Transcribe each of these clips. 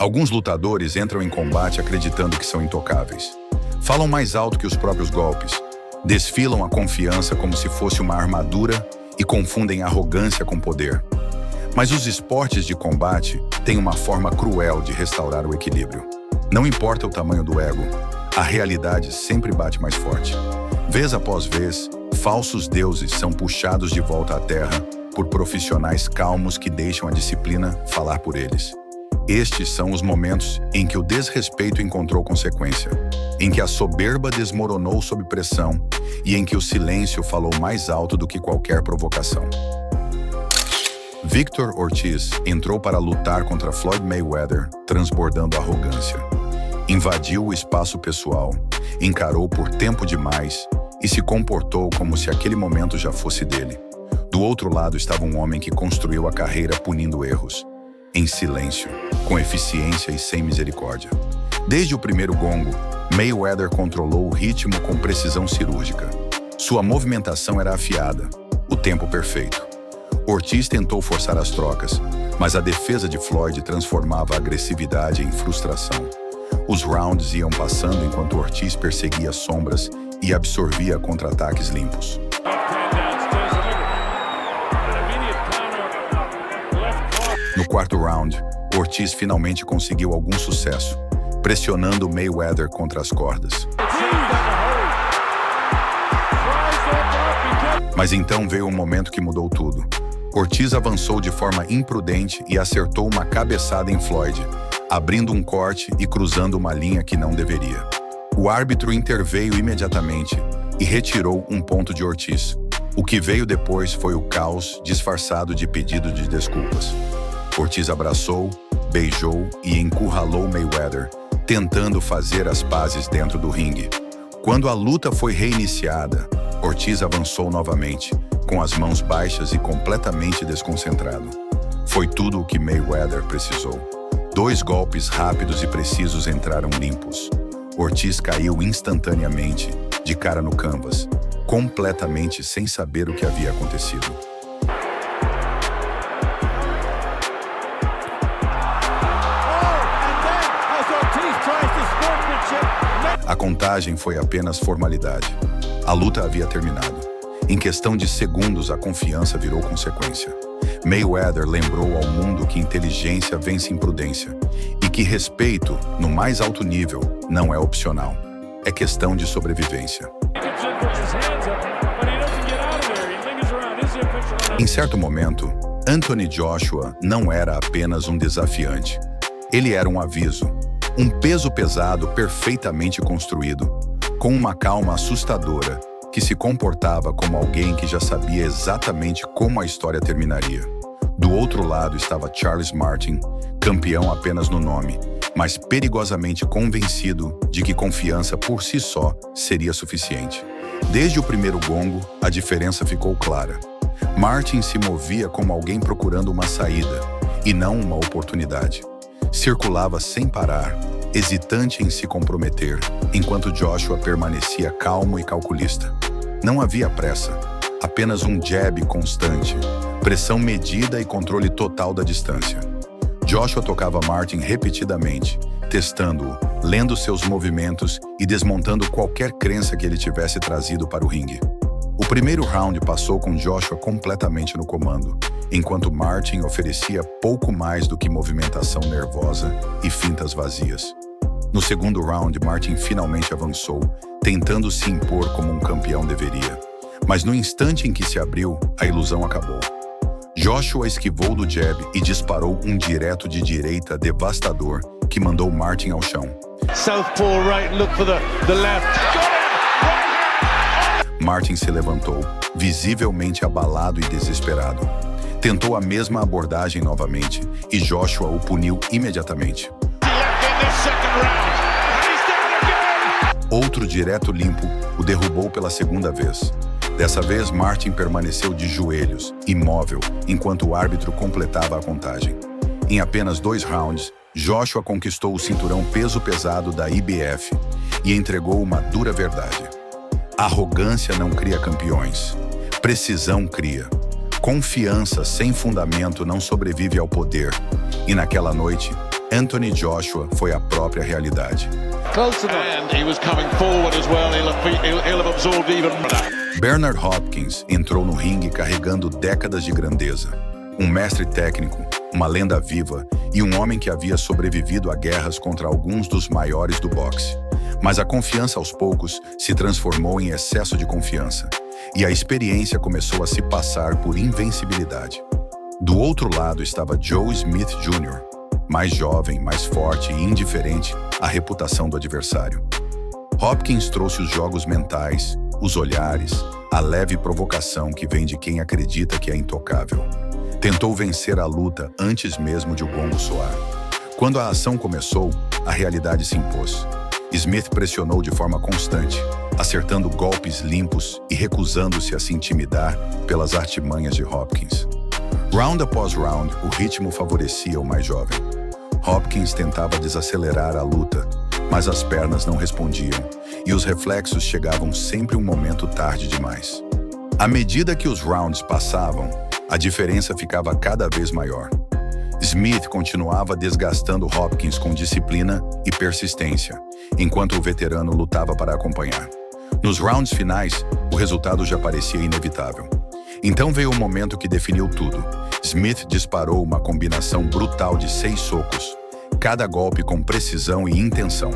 Alguns lutadores entram em combate acreditando que são intocáveis. Falam mais alto que os próprios golpes. Desfilam a confiança como se fosse uma armadura e confundem arrogância com poder. Mas os esportes de combate têm uma forma cruel de restaurar o equilíbrio. Não importa o tamanho do ego, a realidade sempre bate mais forte. Vez após vez, falsos deuses são puxados de volta à terra por profissionais calmos que deixam a disciplina falar por eles. Estes são os momentos em que o desrespeito encontrou consequência, em que a soberba desmoronou sob pressão e em que o silêncio falou mais alto do que qualquer provocação. Victor Ortiz entrou para lutar contra Floyd Mayweather, transbordando arrogância. Invadiu o espaço pessoal, encarou por tempo demais e se comportou como se aquele momento já fosse dele. Do outro lado estava um homem que construiu a carreira punindo erros, em silêncio, com eficiência e sem misericórdia. Desde o primeiro gongo, Mayweather controlou o ritmo com precisão cirúrgica. Sua movimentação era afiada, o tempo perfeito. Ortiz tentou forçar as trocas, mas a defesa de Floyd transformava a agressividade em frustração. Os rounds iam passando enquanto Ortiz perseguia sombras e absorvia contra-ataques limpos. No quarto round, Ortiz finalmente conseguiu algum sucesso, pressionando Mayweather contra as cordas. Mas então veio um momento que mudou tudo. Ortiz avançou de forma imprudente e acertou uma cabeçada em Floyd, abrindo um corte e cruzando uma linha que não deveria. O árbitro interveio imediatamente e retirou um ponto de Ortiz. O que veio depois foi o caos disfarçado de pedido de desculpas. Ortiz abraçou, beijou e encurralou Mayweather, tentando fazer as pazes dentro do ringue. Quando a luta foi reiniciada, Ortiz avançou novamente, com as mãos baixas e completamente desconcentrado. Foi tudo o que Mayweather precisou. 2 golpes rápidos e precisos entraram limpos. Ortiz caiu instantaneamente, de cara no canvas, completamente sem saber o que havia acontecido. A contagem foi apenas formalidade. A luta havia terminado. Em questão de segundos, a confiança virou consequência. Mayweather lembrou ao mundo que inteligência vence imprudência e que respeito, no mais alto nível, não é opcional. É questão de sobrevivência. Em certo momento, Anthony Joshua não era apenas um desafiante. Ele era um aviso, um peso pesado perfeitamente construído, com uma calma assustadora que se comportava como alguém que já sabia exatamente como a história terminaria. Do outro lado estava Charles Martin, campeão apenas no nome, mas perigosamente convencido de que confiança por si só seria suficiente. Desde o primeiro gongo, a diferença ficou clara. Martin se movia como alguém procurando uma saída, e não uma oportunidade. Circulava sem parar, hesitante em se comprometer, enquanto Joshua permanecia calmo e calculista. Não havia pressa, apenas um jab constante, pressão medida e controle total da distância. Joshua tocava Martin repetidamente, testando-o, lendo seus movimentos e desmontando qualquer crença que ele tivesse trazido para o ringue. O primeiro round passou com Joshua completamente no comando, enquanto Martin oferecia pouco mais do que movimentação nervosa e fintas vazias. No segundo round, Martin finalmente avançou, tentando se impor como um campeão deveria. Mas no instante em que se abriu, a ilusão acabou. Joshua esquivou do jab e disparou um direto de direita devastador que mandou Martin ao chão. Southpaw right, look for the left. Martin se levantou, visivelmente abalado e desesperado. Tentou a mesma abordagem novamente e Joshua o puniu imediatamente. Outro direto limpo o derrubou pela segunda vez. Dessa vez, Martin permaneceu de joelhos, imóvel, enquanto o árbitro completava a contagem. Em apenas 2 rounds, Joshua conquistou o cinturão peso pesado da IBF e entregou uma dura verdade. Arrogância não cria campeões. Precisão cria. Confiança sem fundamento não sobrevive ao poder. E naquela noite, Anthony Joshua foi a própria realidade. Close enough. And he was coming forward as well. He'll have absorbed even more. Bernard Hopkins entrou no ringue carregando décadas de grandeza. Um mestre técnico, uma lenda viva e um homem que havia sobrevivido a guerras contra alguns dos maiores do boxe. Mas a confiança aos poucos se transformou em excesso de confiança, e a experiência começou a se passar por invencibilidade. Do outro lado estava Joe Smith Jr., mais jovem, mais forte e indiferente à reputação do adversário. Hopkins trouxe os jogos mentais, os olhares, a leve provocação que vem de quem acredita que é intocável. Tentou vencer a luta antes mesmo de o gongo soar. Quando a ação começou, a realidade se impôs. Smith pressionou de forma constante, acertando golpes limpos e recusando-se a se intimidar pelas artimanhas de Hopkins. Round após round, o ritmo favorecia o mais jovem. Hopkins tentava desacelerar a luta, mas as pernas não respondiam, e os reflexos chegavam sempre um momento tarde demais. À medida que os rounds passavam, a diferença ficava cada vez maior. Smith continuava desgastando Hopkins com disciplina e persistência, enquanto o veterano lutava para acompanhar. Nos rounds finais, o resultado já parecia inevitável. Então veio o momento que definiu tudo. Smith disparou uma combinação brutal de 6 socos, cada golpe com precisão e intenção.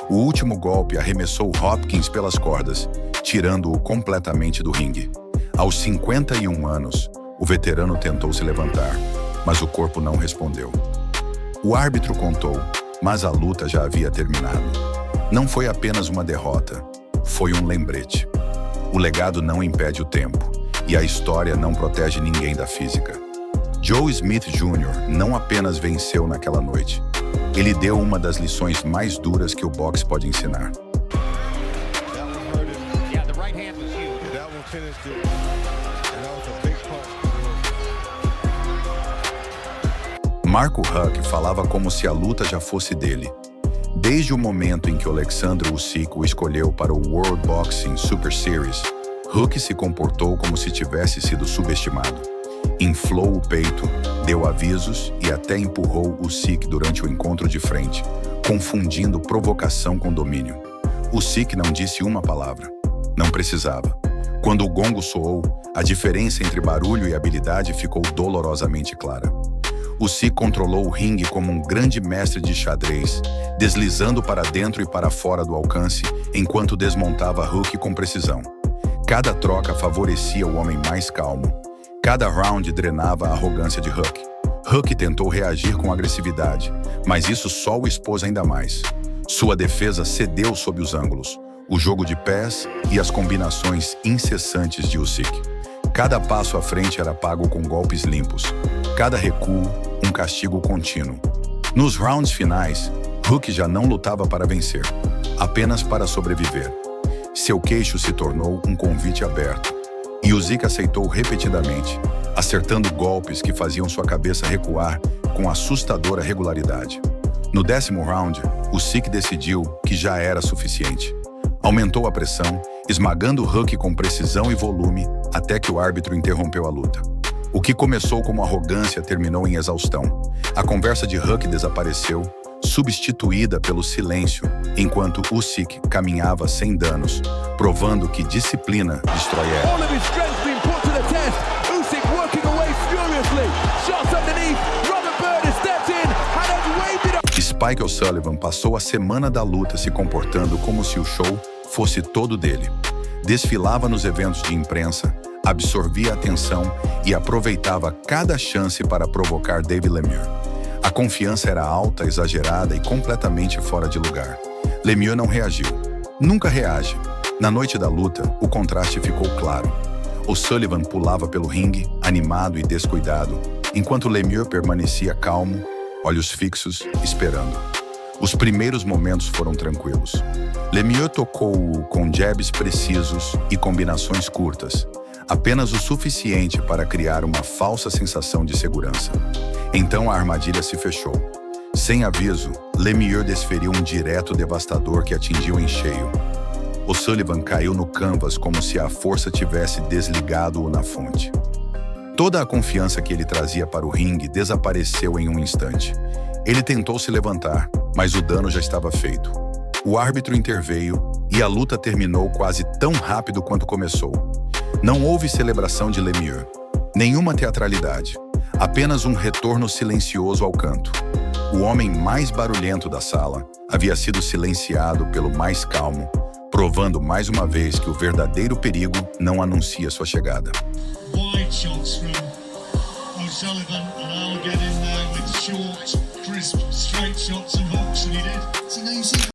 O último golpe arremessou Hopkins pelas cordas, tirando-o completamente do ringue. Aos 51 anos, o veterano tentou se levantar, mas o corpo não respondeu. O árbitro contou, mas a luta já havia terminado. Não foi apenas uma derrota, foi um lembrete. O legado não impede o tempo, e a história não protege ninguém da física. Joe Smith Jr. não apenas venceu naquela noite, ele deu uma das lições mais duras que o boxe pode ensinar. Marco Huck falava como se a luta já fosse dele. Desde o momento em que Alexander Usyk o escolheu para o World Boxing Super Series, Huck se comportou como se tivesse sido subestimado. Inflou o peito, deu avisos e até empurrou Usyk durante o encontro de frente, confundindo provocação com domínio. Usyk não disse uma palavra. Não precisava. Quando o gongo soou, a diferença entre barulho e habilidade ficou dolorosamente clara. Usyk controlou o ringue como um grande mestre de xadrez, deslizando para dentro e para fora do alcance, enquanto desmontava Huck com precisão. Cada troca favorecia o homem mais calmo. Cada round drenava a arrogância de Huck. Huck tentou reagir com agressividade, mas isso só o expôs ainda mais. Sua defesa cedeu sob os ângulos, o jogo de pés e as combinações incessantes de Usyk. Cada passo à frente era pago com golpes limpos. Cada recuo, um castigo contínuo. Nos rounds finais, Huck já não lutava para vencer, apenas para sobreviver. Seu queixo se tornou um convite aberto, e Usyk aceitou repetidamente, acertando golpes que faziam sua cabeça recuar com assustadora regularidade. No 10º round, Usyk decidiu que já era suficiente. Aumentou a pressão, esmagando Huck com precisão e volume, até que o árbitro interrompeu a luta. O que começou como arrogância terminou em exaustão. A conversa de Huck desapareceu, substituída pelo silêncio, enquanto Usyk caminhava sem danos, provando que disciplina destrói ego. Spike O'Sullivan passou a semana da luta se comportando como se o show fosse todo dele. Desfilava nos eventos de imprensa, absorvia a atenção e aproveitava cada chance para provocar Dave Lemieux. A confiança era alta, exagerada e completamente fora de lugar. Lemieux não reagiu. Nunca reage. Na noite da luta, o contraste ficou claro. O'Sullivan pulava pelo ringue, animado e descuidado, enquanto Lemieux permanecia calmo, olhos fixos, esperando. Os primeiros momentos foram tranquilos. Lemieux tocou-o com jabs precisos e combinações curtas, apenas o suficiente para criar uma falsa sensação de segurança. Então a armadilha se fechou. Sem aviso, Lemieux desferiu um direto devastador que atingiu em cheio. O'Sullivan caiu no canvas como se a força tivesse desligado-o na fonte. Toda a confiança que ele trazia para o ringue desapareceu em um instante, Ele tentou se levantar, mas o dano já estava feito. O árbitro interveio e a luta terminou quase tão rápido quanto começou. Não houve celebração de Lemieux, nenhuma teatralidade, apenas um retorno silencioso ao canto. O homem mais barulhento da sala havia sido silenciado pelo mais calmo, provando mais uma vez que o verdadeiro perigo não anuncia sua chegada. Wide shots from O'Sullivan, and I'll get in there with short, crisp, straight shots and hooks, and he did.